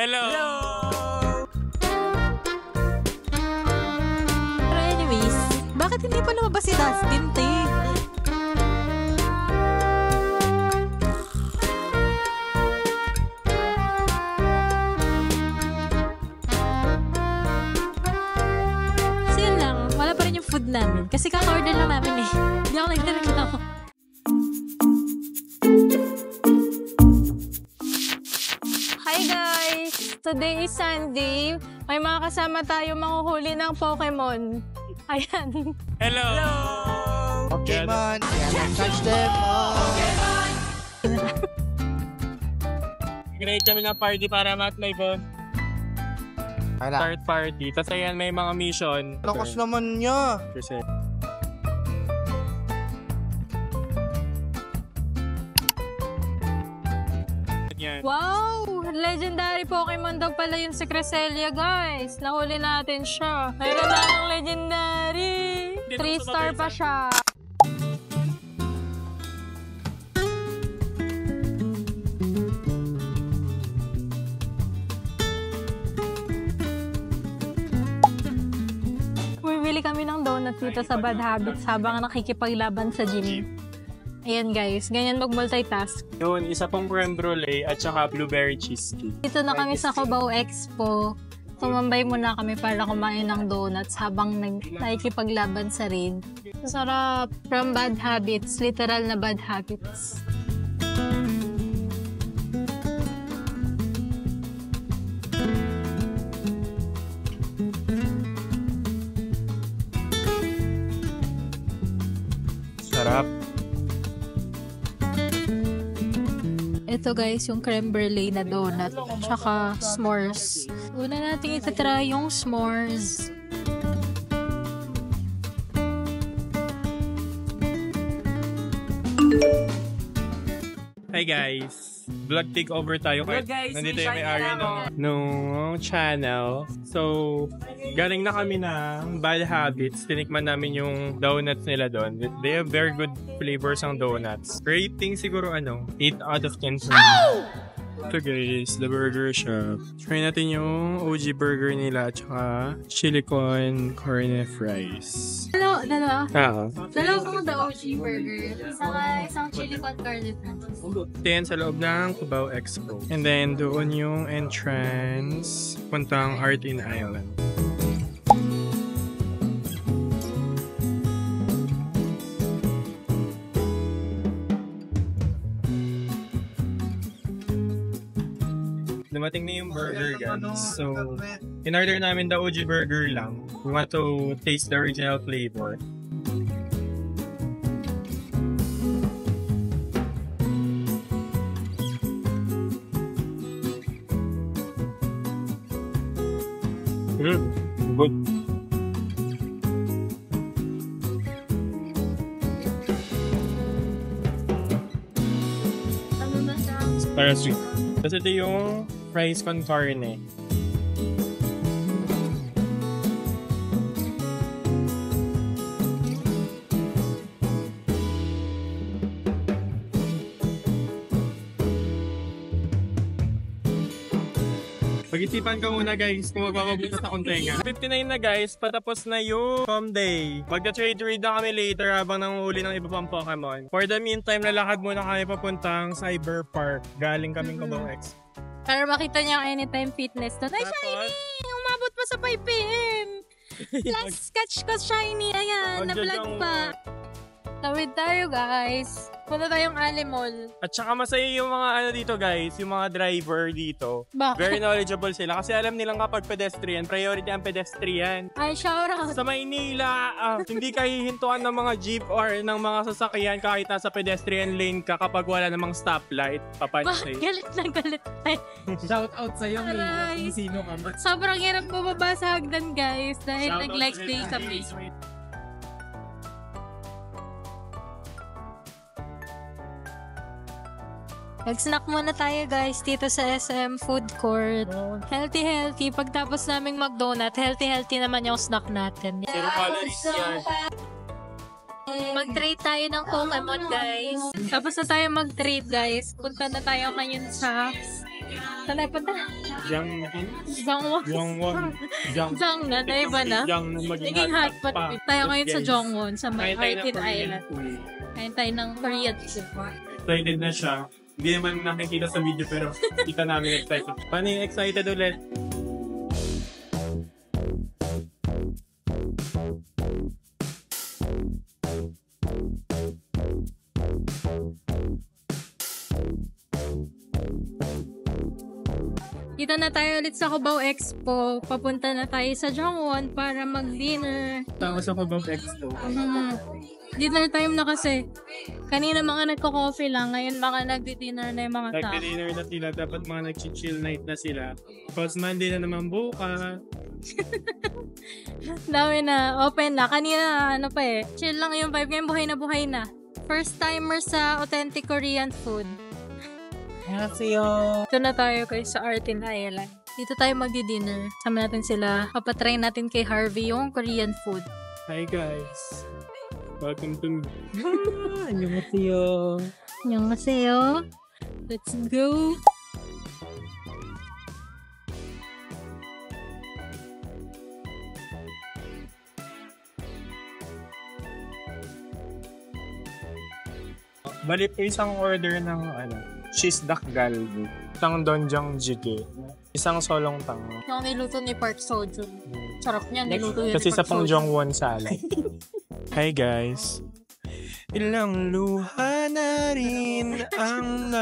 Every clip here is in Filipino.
Hello! Pero anyways, bakit hindi pa lumabas si Dustin, te? So yun lang, wala pa rin yung food namin. Kasi kaka-order lang namin eh. Hindi ako nagreklamo. Hi guys! Today is Sunday. May mga kasama tayo manguhuli ng Pokemon. Ayan. Hello! Pokemon! Catch them all! Create kami ng party para mat-live on. Start party. Tapos ayan, may mga mission. Lakas naman niya! Kasi yan. Wow! Legendary Pokemon daw pala yung si Cresselia, guys. Nahuli natin siya. Mayroon na akong legendary. 3-star pa siya. Bumibili kami ng donut dito sa Bad Habits habang nakikipaglaban sa gym. Ayan guys, ganyan mag-multitask. Yun, isa pong creme brulee at saka blueberry cheesecake. Dito na kami sa Cubao Expo. Tumambay muna kami para kumain ng donuts habang nakikipaglaban sa raid. Sarap. From Bad Habits. Literal na Bad Habits. Sarap. Ito guys, yung creme brulee na donut. Tsaka s'mores. Una natin itatry yung s'mores. Hi guys! Vlog takeover tayo. Hello guys, nandito may yung may-ari ng channel. So, galing na kami ng Bad Habits. Tinikman namin yung donuts nila doon. They have very good flavors ang donuts. Rating siguro 8 out of 10 for me. Ito guys, the burger shop. Try natin yung OG burger nila at saka chili con carne fries. Dalawa. Ah, Dalawa pong the OG burger. Isang chili con carne fries. ito yan sa loob ng Cubao Expo. And then doon yung entrance puntang Art in Island. Dumating na yung burger guys. So, in-order namin the OG burger lang. We want to taste the original flavor. Good. Para sweet. Tapos ito yung fries con carne. Pag-isipan ka muna guys kung magpapabuta sa kontenga. 59 na guys, patapos na yung home day. Magta-trade read na kami later habang nanguhuli ng iba pang Pokemon. For the meantime, lalakad muna kami papuntang Cyber Park. Galing kaming Cubao Expo. Para makita niya ang Anytime Fitness doon. Ay, Shiny! Umabot pa sa 5 PM! Last catch ko, Shiny. Ayan, na-vlog pa. Tawid tayo, guys. Punta tayong Alimol. At saka masaya yung mga dito guys, yung mga driver dito. Bakit? Very knowledgeable sila kasi alam nilang kapag pedestrian, priority ang pedestrian. Ay, shout out. Sa Maynila, hindi ka hihintuan ng mga jeep or ng mga sasakyan kahit nasa pedestrian lane ka kapag wala namang stoplight. Papansin. Galit na galit na. Shout out sa'yo, Aray. May sino ka ba? Sobrang hirap bumaba sa hagdan, guys. Dahil nag-like stay sa face. Nag-snack muna tayo guys dito sa SM Food Court. Healthy. Pagtapos naming mag-donut, healthy naman yung snack natin. Zero calories yan. Mag-trade tayo ng Pokemon guys. Tapos na tayo mag-trade guys. Punta na tayo ngayon sa Saan tayo punta? Jongwon. Jang na, na iba na. Naging hotpot. Tayo ngayon sa Jongwon, sa may Orchid Island. Kain tayo ng Korean food. Excited na siya. Hindi naman nakikita sa video pero kita namin excited. Paano yung excited ulit? Kita na tayo ulit sa Cubao Expo. Papunta na tayo sa Jongwon para mag-dinner. Tapos ako bang expo? Dinner time na kasi. Kanina mga nagko-coffee lang. Ngayon mga nagdi-dinner na yung mga tao. Nagdi-dinner na sila. Dapat mga nag-chill night na sila. Cause Monday na naman bukas. Dami na. Open na. Kanina ano pa eh. Chill lang yung vibe. Ngayon buhay na buhay na. First timer sa authentic Korean food. Annyeonghaseyo. Ito na tayo guys sa Orchid Island. Dito tayo magdi-dinner. Sama natin sila. Papatry natin kay Harvey yung Korean food. Hi guys. Welcome to me. Annyeonghaseyo. Annyeonghaseyo. Let's go. Balik ko isang order ng cheese duck galbi. Isang donjang jjigae. Isang solong tang. Yung niluto ni Park Seo-joon. Sarap niya. Niluto yun Kasi ni sa Park pang Seo-joon. Jongwon salad. Hi guys. Ilang luha na rin ang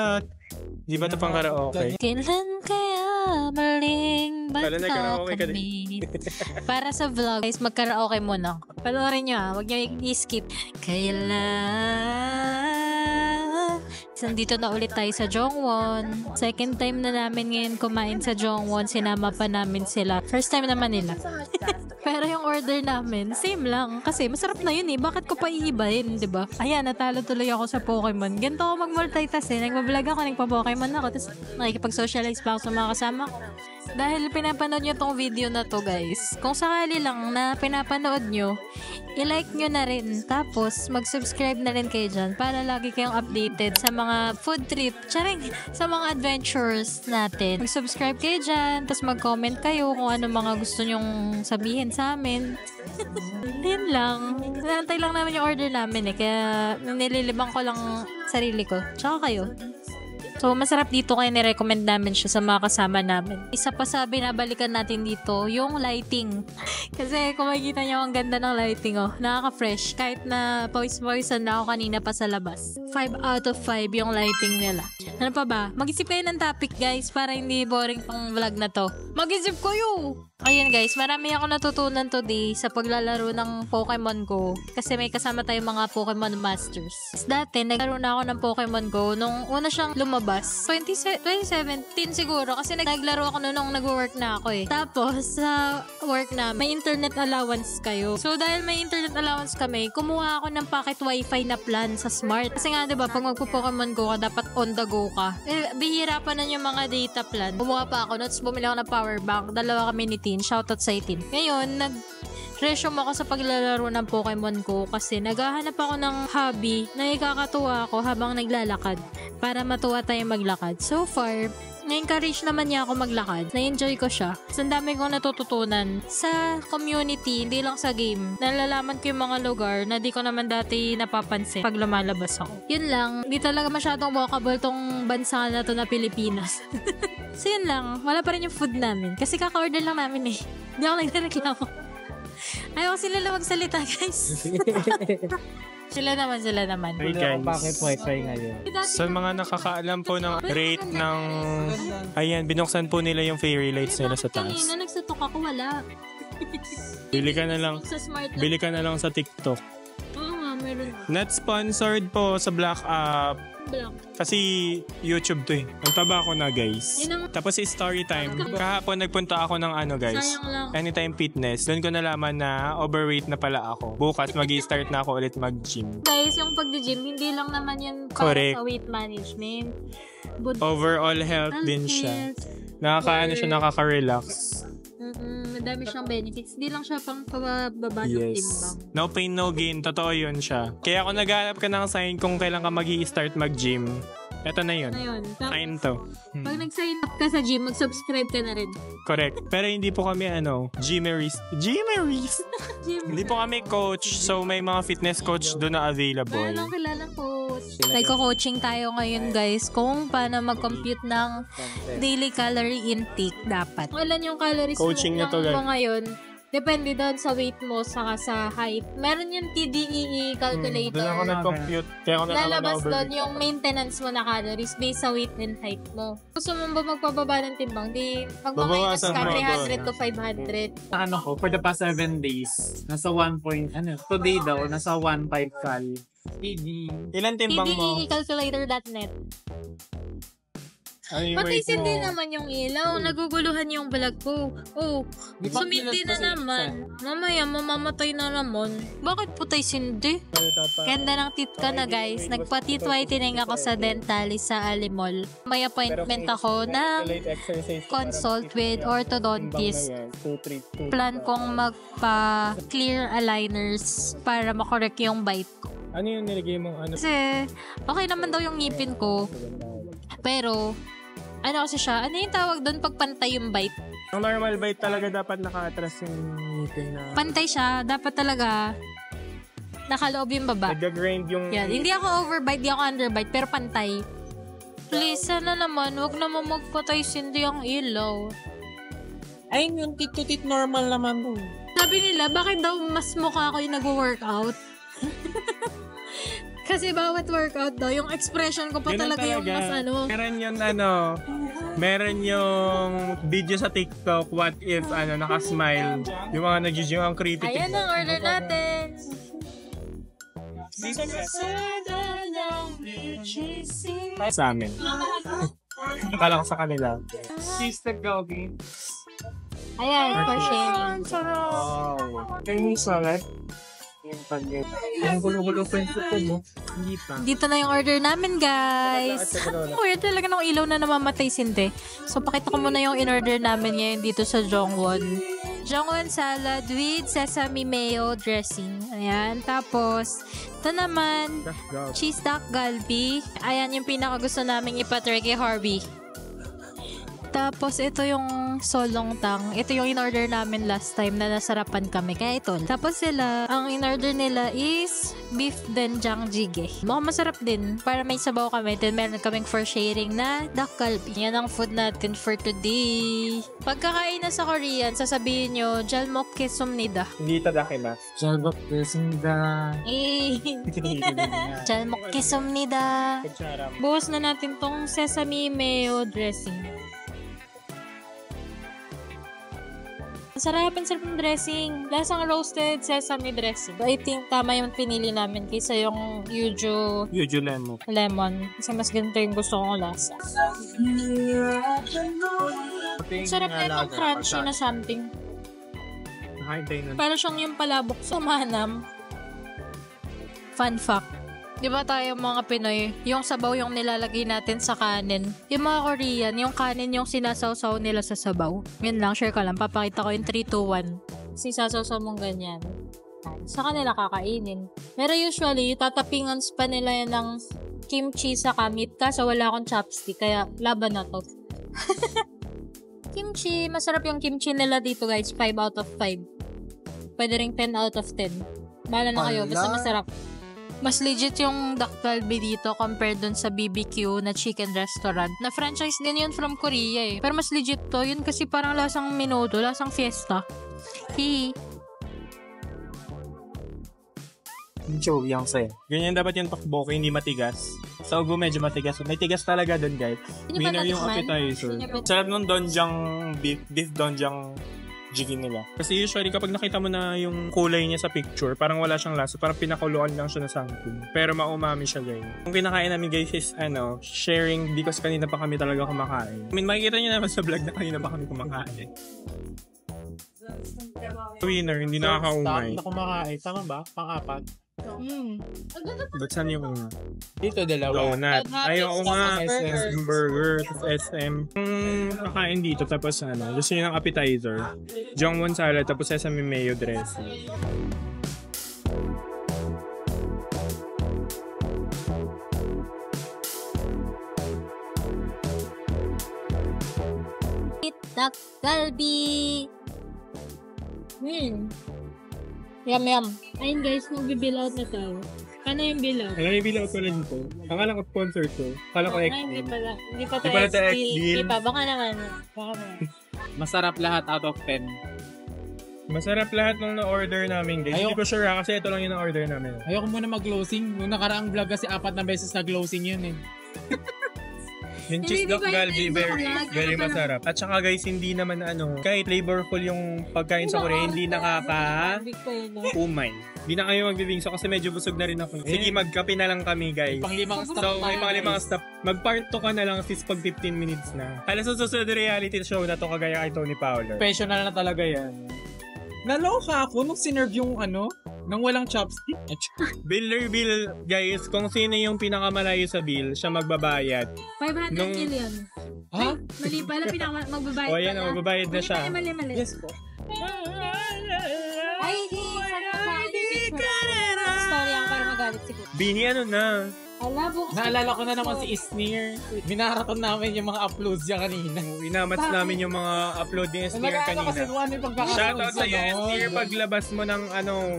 Di ba ito pang karaoke? Kailan kaya maling Pala banta nag-karaoke ka kami? Para sa vlog, guys, mag-karaoke muna. Panoorin nyo huwag nyo i-skip. Kailan? Nandito na ulit tayo sa Jongwon. Second time na namin ngayon kumain sa Jongwon. Sinama pa namin sila. First time naman nila. Pero yung order namin, same lang. Kasi masarap na yun eh. Bakit ko pa iibahin, di ba? Ayan, natalo tuloy ako sa Pokemon. Ganito ako mag-multitask eh. Nagbablog ako, nagpa-Pokemon ako. Tapos nakikipag-socialize pa ako sa mga kasama ko. Dahil pinapanood nyo tong video na to guys. Kung sakali lang na pinapanood nyo, i-like nyo na rin. Tapos, mag-subscribe na rin kayo dyan para lagi kayong updated sa mga food trip, charing, sa mga adventures natin. Mag-subscribe kayo dyan, tapos mag-comment kayo kung ano mga gusto nyong sabihin sa amin. Yun lang. Nantay lang namin yung order namin eh. Kaya nililibang ko lang sarili ko. Tsaka kayo. So, masarap dito kaya ni-recommend namin siya sa mga kasama namin. Isa pa sa binabalikan natin dito, yung lighting. Kasi kung makikita nyo, ang ganda ng lighting, oh. Nakaka-fresh. Kahit na pawis-pawisan na ako kanina pa sa labas. 5 out of 5 yung lighting nila. Ano pa ba? Mag-isip kayo ng topic, guys, para hindi boring pang vlog na to. Mag-isip kayo! Ayun guys, marami ako natutunan today sa paglalaro ng Pokemon Go. Kasi may kasama tayong mga Pokemon Masters. Dati, naglaro na ako ng Pokemon Go nung una siyang lumabas. 2017 siguro kasi naglaro ako nung nag-work na ako eh. Tapos, sa work na, may internet allowance kayo. So, dahil may internet allowance kami, kumuha ako ng pocket wifi na plan sa Smart. Kasi nga, diba, pag magpo-Pokemon Go ka, dapat on the go ka. Eh, bihira pa na yung mga data plan. Kumuha pa ako, tapos bumili ako ng power bank. Dalawa kami ni Shoutout sa itin. Ngayon, nag-resume ako sa paglalaro ng Pokemon Go kasi naghahanap ako ng hobby na ikakatuwa ako habang naglalakad para matuwa tayong maglakad. So far, na-encourage naman niya ako maglakad. Na-enjoy ko siya. So, ang dami kong natututunan sa community, hindi lang sa game. Nalalaman ko yung mga lugar na di ko naman dati napapansin pag lumalabas ako. Yun lang, di talaga masyadong walkable tong bansa na to na Pilipinas. So yun lang, wala pa rin yung food namin. Kasi kaka-order lang namin eh. Hindi ako nagreklamo. Ayaw sila lang magsalita guys. Sila naman. Hey Wala akong guys. pocket wifi ngayon. Sa mga nakakaalam po ng rate ng... Ayan, binuksan po nila yung fairy lights nila sa taas. Kanina nagsatok ako, wala. Bili ka na lang. Sa smart lang. Bili ka na lang sa TikTok. Oo nga, meron. Not sponsored po sa Black App. Black. Kasi YouTube to eh. Ang taba ko na guys. Yun ang- Tapos story time. Kahapon nagpunta ako ng guys. Sayang lang. Anytime Fitness. Doon ko nalaman na overweight na pala ako. Bukas mag-i-start na ako ulit mag-gym. Guys, yung pag-gym, hindi lang naman yan Correct. para sa weight management. But Overall health din siya. Nakakaano siya, nakaka-relax. Madami siyang benefits. Hindi lang siya pang pababa ng timbang. No pain, no gain. Totoo yun siya. Kaya kung naghanap ka ng sign kung kailan ka mag-i-start mag-gym, Eto na yun. Ayun. Tapos, Sign to. pag nag-sign up ka sa gym, mag-subscribe ka na rin. Correct. Pero hindi po kami gymeries. Gymeries! Hindi po kami coach. So may mga fitness coach doon na available. Walang kilalang coach. Nagko-coaching tayo ngayon guys kung paano mag-compute ng daily calorie intake dapat. Ilan yung calories Coaching na to, guys. mo ngayon? Depende doon sa weight mo saka sa height. Meron yung TDEE calculator. Doon ako nag-compute. Kaya ako Lalabas doon yung maintenance mo na calories based sa weight and height mo. Gusto mo ba magpababa ng timbang? Di magmamayos Babawasan ka mo 300 to 500. Ano ko, for the past 7 days, nasa 1 point, today daw, nasa 1.5 cal. Ilan timbang mo? TDEEcalculator.net. Ano yung weight Patay mo? din naman yung ilaw. Naguguluhan yung vlog ko. Oh, sumindi na naman. Mamaya, mamamatay na naman. Bakit putay sindi? Ganda ng tit ka na guys. Nagpa-teeth whitening ako sa Dentalis sa Alimol. May appointment ako na consult with orthodontist. Plan kong magpa-clear aligners para makorek yung bite ko. Ano yung nilagay mong ano? Kasi, okay naman daw yung ngipin ko. Pero, ano kasi siya? Ano yung tawag doon pag pantay yung bite? Ang normal bite talaga dapat naka-atras yung ngipin na... Pantay siya. Dapat talaga nakaloob yung baba. Nag-grind yung... Yan. Hindi ako overbite, hindi ako underbite, pero pantay. Please, sana naman, wag naman magpatay sindi ang ilaw. Ayun, yung tit-to-tit normal naman to. Sabi nila, bakit daw mas mukha ako yung nag-workout? Kasi bawat workout daw, yung expression ko pa Ganun talaga yung mas meron yung video sa TikTok, what if, naka-smile. Yung mga nag-gym, ang creepy. Ayan ang order natin. Sa amin. Akala ko sa kanila. Sister Gogi. Ayan, for sharing. Wow. Kayo yung salat. Yung gulo-gulo pa yung suko mo. Hindi pa. Dito na yung order namin, guys. Weird talaga ng ilaw na namamatay sindi. So, pakita ko muna yung in-order namin ngayon dito sa Jongwon. Jongwon salad with sesame mayo dressing. Ayan. Tapos, ito naman, cheese duck galbi. Ayan yung pinakagusto namin ipatry kay Harvey. Tapos, ito yung solong tang. Ito yung in-order namin last time na nasarapan kami. Kaya ito. Tapos sila, ang in-order nila is beef doenjang jjigae. Mukhang masarap din. Para may sabaw kami. Then, meron kaming for sharing na duck galbi. Yan ang food natin for today. Pagkakain na sa Korean, sasabihin nyo, jalmok kesumnida. Hindi tadakimasu. Jalbok desinda. Eh, jalmok kesumnida. Buhos na natin tong sesame mayo dressing. Sarap ng dressing. Lasang roasted sesame dressing. I think tama yung pinili namin kaysa yung Yuju lemon. Kasi mas ganito yung gusto kong lasa. Sarap na itong crunchy na something. Para siyang yung palabok sa manam. Fun fact. Di ba tayo mga Pinoy, yung sabaw yung nilalagay natin sa kanin. Yung mga Korean, yung kanin yung sinasawsaw nila sa sabaw. Yun lang, share ko lang. Papakita ko yung 3, 2, 1. Sinasawsaw mong ganyan. Sa kanila kakainin. Pero usually, tatapingan pa nila yan ng kimchi sa kamit. Kaso wala akong chopstick, kaya laban na to. Kimchi, masarap yung kimchi nila dito guys. 5 out of 5. Pwede ring 10 out of 10. Bahala na kayo, basta masarap. Mas legit yung duck galbi dito compared dun sa BBQ na chicken restaurant. Na franchise din yun from Korea eh. Pero mas legit to. Yun kasi parang lasang minuto, lasang fiesta. Hihi. Ganyan dapat yung tteokbokki, hindi matigas. Sa ugo medyo matigas. May tigas talaga dun, guys. Winner yung appetizer. Sarap nung donjang beef donjang jjigae nila. Kasi usually kapag nakita mo na yung kulay niya sa picture, parang wala siyang lasa. Parang pinakuluan lang siya na something. Pero maumami siya, guys. Yung kinakain namin, guys, is sharing because kanina pa kami talaga kumakain. I mean, makikita niyo naman sa vlog na kanina pa kami kumakain. Winner, hindi nakakaumay. Na kumakain. Tama ba? Pang-apat. Ba't saan yung una? Dito, dalawa. Donut. Ayoko nga. SM burger. SM. Kakain dito. Tapos gusto nyo ng appetizer. Jongwon salad. Tapos sesame mayo dressing. Galbi! Yum, yum. Ayun guys, mag-bill out na tayo. Ano yung bill out? Ano yung bill out pala dito? Akala ko sponsor to. Akala ko Ay, XD. hindi pala. Hindi pa Hindi pala tayo tayo XD. XD. Hindi pa. Baka naman. Masarap lahat out of 10. Masarap lahat ng na-order namin, guys. Hindi ko sure kasi ito lang yung na-order namin. Ayoko muna mag-closing. Nung nakaraang vlog kasi 4 na beses na closing yun eh. Yung Hindi, cheese dog di ba galbi, yung very masarap. At saka guys, hindi naman kahit flavorful yung pagkain sa Korea, hindi nakaka-umay. Hindi na kayo magbibingso kasi medyo busog na rin ako. Sige, magkape na lang kami, guys. Pang-limang stop. So, may pang-limang stop. Mag-part 2 ka na lang sis pag 15 minutes na. Halos sa susunod reality show na to kagaya kay Tony Fowler. Professional na talaga yan. Naloka ako nung sinerve yung nang walang chopstick. Bill, guys, kung sino yung pinakamalayo sa bill, siya magbabayad. 500 Nung- million. Ha? Mali pala, magbabayad O, ayan, magbabayad na siya. Mali. Yes po. Ay, story ang para magalit si Kuya. Bini, na? Ala, bukas. Naalala ko na naman si Isnir. Minaraton namin yung mga uploads niya kanina. Inamats namin yung mga upload ni Esnir Nag-aano kasi kanina. one yung pagkakaroon. Shoutout sa iyo, Esnir, paglabas mo ng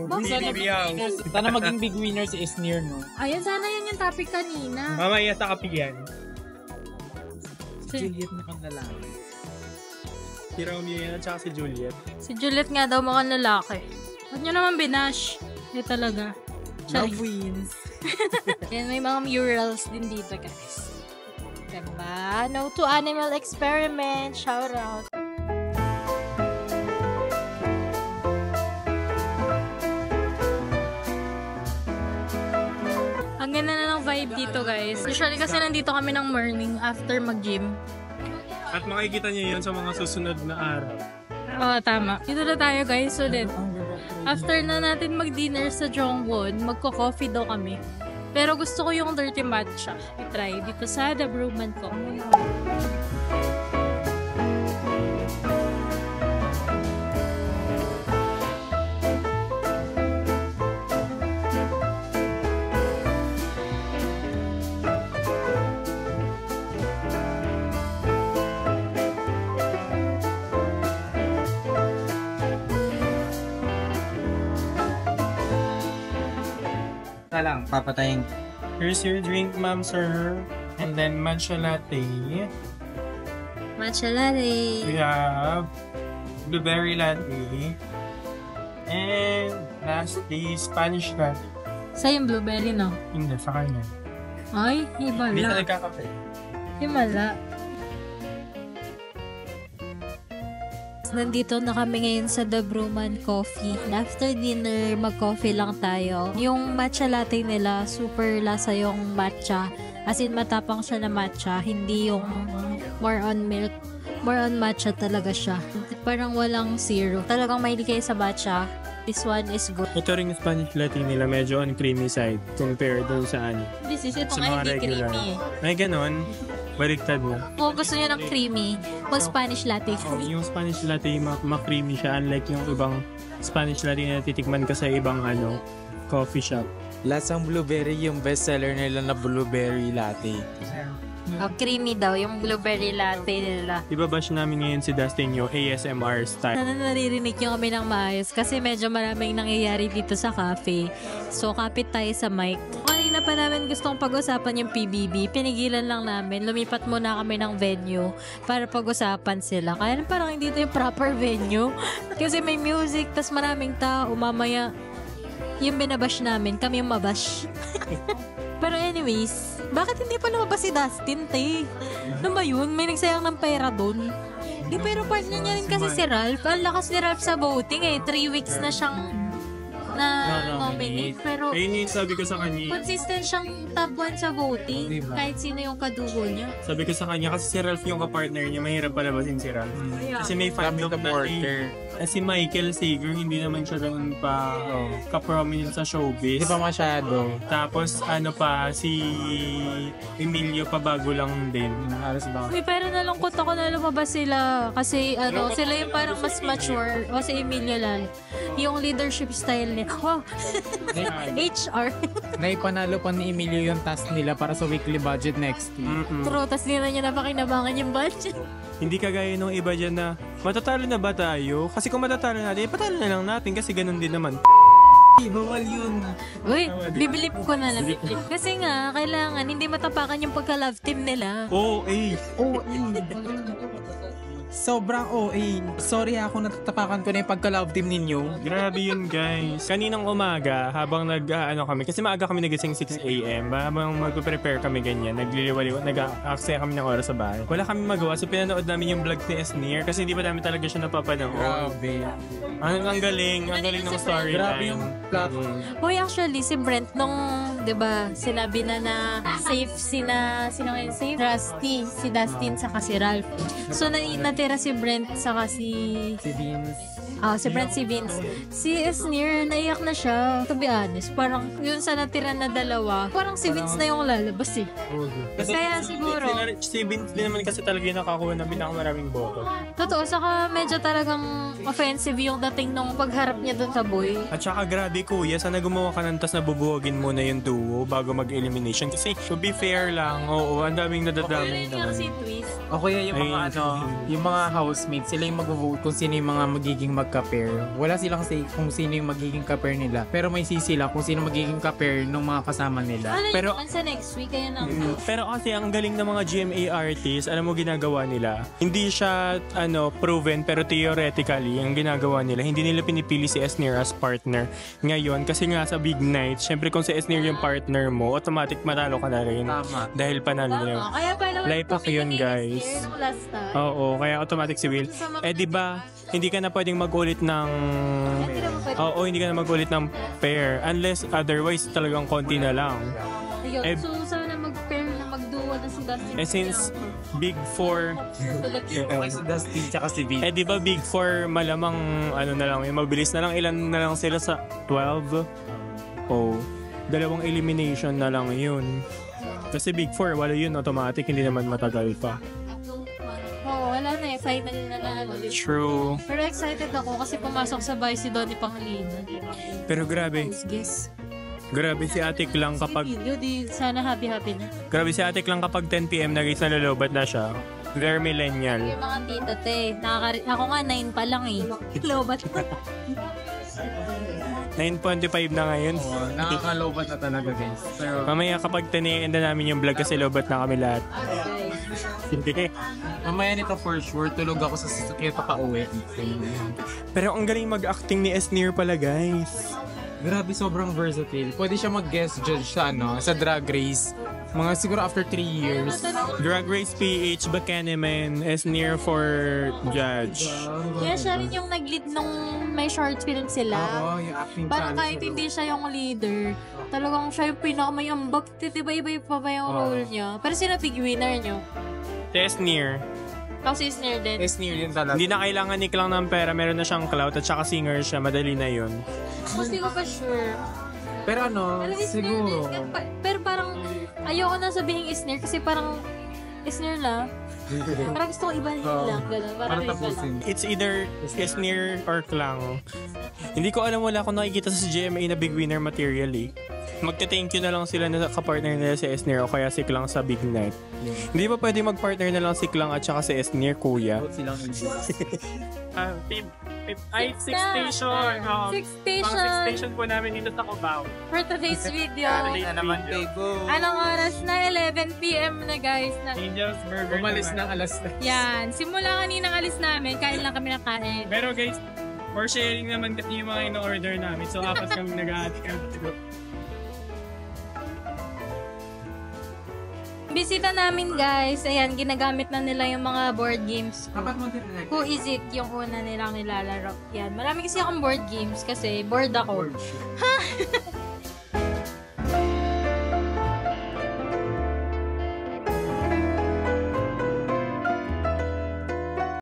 BBB House. Sana maging big winner si Isnir, no? Ayan, sana yun yung topic kanina. Mamaya sa kapiyan. Juliet na kang lalaki. Si Romeo yan at saka si Juliet. Si Juliet nga daw mukhang lalaki. Ba't nyo naman binash? Hindi talaga. Love wins. Yan, may mga murals din dito, guys. Diba? No to animal experiment. Shout out. Ang ganda na ng vibe dito, guys. Usually kasi nandito kami ng morning after mag-gym. At makikita niyo yun sa mga susunod na araw. Oo, tama. Dito na tayo, guys. Ulit. After na natin mag-dinner sa Jongwon, magko-coffee daw kami. Pero gusto ko yung dirty matcha. I-try dito sa The Brewman ko. Lang, papatayin. Here's your drink, ma'am, sir. And then matcha latte. Matcha latte. We have blueberry latte. And lastly, Spanish latte. Sa yung blueberry, no? Hindi, sa kanya. Ay, Hindi himala. ka nagkakape. Himala. Nandito na kami ngayon sa The Brewman Coffee. After dinner, mag-coffee lang tayo. Yung matcha latte nila, super lasa yung matcha. As in, matapang siya na matcha. Hindi yung more on milk. More on matcha talaga siya. Parang walang zero. Talagang mahilig kayo sa matcha. This one is good. Ito rin yung Spanish latte nila, medyo on creamy side compared doon sa This is itong sa mga hindi regular. creamy. Ay, ganon. Baliktad mo. Kung gusto niyo ng creamy, mag-Spanish latte. Yung Spanish latte, ma-creamy siya. Unlike yung ibang Spanish latte na titikman ka sa ibang coffee shop. Lasang blueberry yung bestseller nila na blueberry latte. Creamy daw, yung blueberry latte nila. Ibabash namin ngayon si Dustin yung ASMR style. Sana naririnig nyo kami ng maayos kasi medyo maraming nangyayari dito sa cafe. So, kapit tayo sa mic. Kanina pa namin gustong pag-usapan yung PBB. Pinigilan lang namin. Lumipat muna kami ng venue para pag-usapan sila. Kaya parang hindi ito yung proper venue. Kasi may music, tas maraming tao. Mamaya, yung binabash namin, kami yung mabash. Pero anyways, bakit hindi pa lumabas si Dustin, te? Ano ba yun? May nagsayang ng pera doon. Di, pero partner niya rin kasi si Ralph. Ang lakas ni Ralph sa voting eh. 3 weeks na siyang na-nominate. Pero Ayun yung sabi ko sa kanya. consistent siyang top 1 sa voting. Diba? Kahit sino yung kadugo niya. Sabi ko sa kanya, kasi si Ralph yung kapartner niya, mahirap palabasin si Ralph. Kasi may Kami fandom na supporter. Si Michael Sager, hindi naman siya ganun pa ka-prominent sa showbiz. Hindi pa masyado. Tapos ano pa, si Emilio pa bago lang din. Halos ba? Uy, pero nalungkot ako na lumabas sila. Kasi sila yung parang mas mature. O si Emilia lang. Yung leadership style niya. Wow! HR. Naipanalo pa ni Emilio yung task nila para sa weekly budget next year. True, tas hindi na niya napakinabangan yung budget. Hindi kagaya nung iba dyan na matatalo na ba tayo? Kasi kung matatalo natin, patalo na lang natin kasi ganun din naman. Bawal yun. Uy, bibilip ko na lang. Kasi nga, kailangan hindi matapakan yung pagka-love team nila. Oo, Sobrang OA. Sorry ako natatapakan ko na yung pagka-love team ninyo. Grabe yun, guys. Kaninang umaga, habang kami, kasi maaga kami nagising 6 a.m. Habang mag-prepare kami ganyan, nag-aaksaya kami ng oras sa bahay. Wala kami magawa, so pinanood namin yung vlog ni Esnir kasi hindi pa namin talaga siya napapanood. Grabe. Ang galing ng storyline. Grabe yung plot. Uy, actually, si Brent nung, di ba, sinabi na safe sino ngayon safe? Rusty, si Dustin, saka si Ralph. So, natira si Brent, saka si Vince. si Brent, si Vince. Si Esnir, naiyak na siya. To be honest, parang yun sa natira na dalawa, parang si Vince na yung lalabas eh. Kaya siguro, Si Vince din naman kasi talaga yung nakakuha ng pinakamaraming boto. totoo, saka medyo talagang offensive yung dating nung pagharap niya dun sa boy. At saka grabe kuya, sana gumawa ka ng tas na bubuwagin muna yung duo bago mag-elimination. Kasi to be fair lang, oo, ang daming nadadamay naman. Si Twist. O kaya yung mga yung mga housemates, sila yung mag-vote kung sino yung mga magiging magka-pair. Wala silang say kung sino yung magiging ka-pair nila. Pero may say sila kung sino magiging ka-pair ng mga kasama nila. Pero sa next week, kaya na. Pero kasi ang galing ng mga GMA artists, alam mo ginagawa nila. Hindi siya proven pero theoretically ang ginagawa nila. Hindi nila pinipili si Esnir as partner. Ngayon kasi nga sa big night, syempre kung si Esnir yung partner mo, automatic matalo ka na rin. Tama. Dahil panalo nila. Kaya pala Life hack yun, guys. Last time. Oo, kaya automatic si Will. Di ba, hindi ka na pwedeng mag-ulit ng hindi ka na mag-ulit ng pair unless otherwise talagang konti na lang. Ayun, so sana mag-pair na magduo na si Dustin. Since Big 4 Okay, si Dustin tsaka si Vince. di ba Big 4 malamang na lang, yung mabilis na lang, ilan na lang sila sa 12? Dalawang elimination na lang yun. Kasi Big 4, wala yun, automatic, hindi naman matagal pa. Wala na final na lang. True. Pero excited ako kasi pumasok sa bahay si Donnie Pangilinan. Pero grabe. Guess. Grabe si Atik lang kapag Sana happy na. Grabe si Atik lang kapag 10 PM na guys, nalolobat na siya. Very millennial. Yung mga tito te. Ako nga 9 pa lang eh. Lobat na. 9.25 na ngayon. Nakakalobat na talaga guys. Pero Mamaya kapag tinienda namin yung vlog kasi lobat na kami lahat. Hindi. mamaya nito for sure, tulog ako sa sasakyan pa uwi. Pero ang galing mag-acting ni Esnir pala guys. Grabe, sobrang versatile. Pwede siya mag-guest judge sa sa Drag Race. Mga siguro after 3 years. Drag Race PH, Buchanan, Esnir for judge. Kaya siya rin yung nag-lead nung may short film sila. Oo, yung acting Parang challenge. kahit hindi siya yung leader, talagang siya yung pinakamayambag. Diba iba pa ba yung role niya? Pero sino big winner niyo? Esnir. Kasi Esnir din. Esnir yun talaga. Hindi na kailangan ni Klang ng pera, meron na siyang clout at saka singer siya, madali na yun. Hindi ko pa sure. Pero Pero Esnir siguro. din. Pero parang ayoko na sabihin Esnir kasi parang Esnir lang. Parang gusto ko iba lang. Ganun. Para Parang iba lang. tapusin. It's either Esnir or Klang. Hindi ko alam, wala akong nakikita sa GMA na big winner material eh. Magte-thank you na lang sila na kapartner nila si Esnir o kaya si Klang sa big night. Hindi ba pwede mag-partner na lang si Klang at saka si Esnir, kuya? Six Station. Six Station. Six Station po namin dito sa Cubao. For today's video. naman go. Anong oras na? 11 p.m. na guys. Angel's Burger. Umalis naman. ng alas na. Yan. Simula kaninang alis namin, kain lang kami ng kain. Pero guys, for sharing naman kasi yung mga ino-order namin. So, apat kami nag-aatik. Bisita namin guys. Ayan, ginagamit na nila yung mga board games. Dapat mo din Who is it? Yung una nilang nilalaro. Yan. Marami kasi akong board games kasi bored ako.